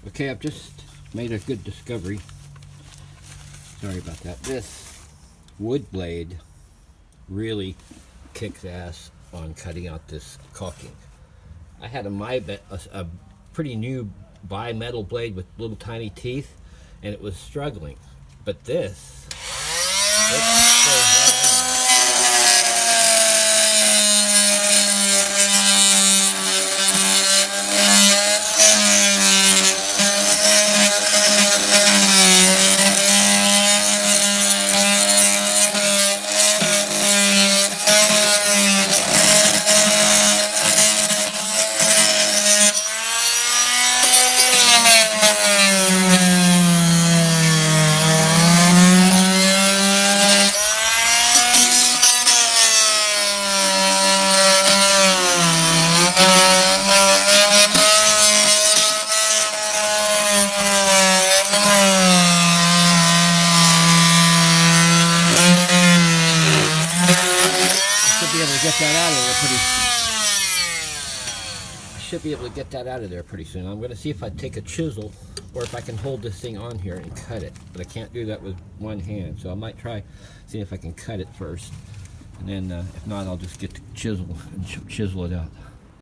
Okay, I've just made a good discovery. Sorry about that. This wood blade really kicks ass on cutting out this caulking. I had a pretty new bimetal blade with little tiny teeth, and it was struggling. But this, should be able to get that out of there pretty soon. I'm going to see if I take a chisel or if I can hold this thing on here and cut it, but I can't do that with one hand, so I might try seeing if I can cut it first, and then if not, I'll just get the chisel and chisel it out.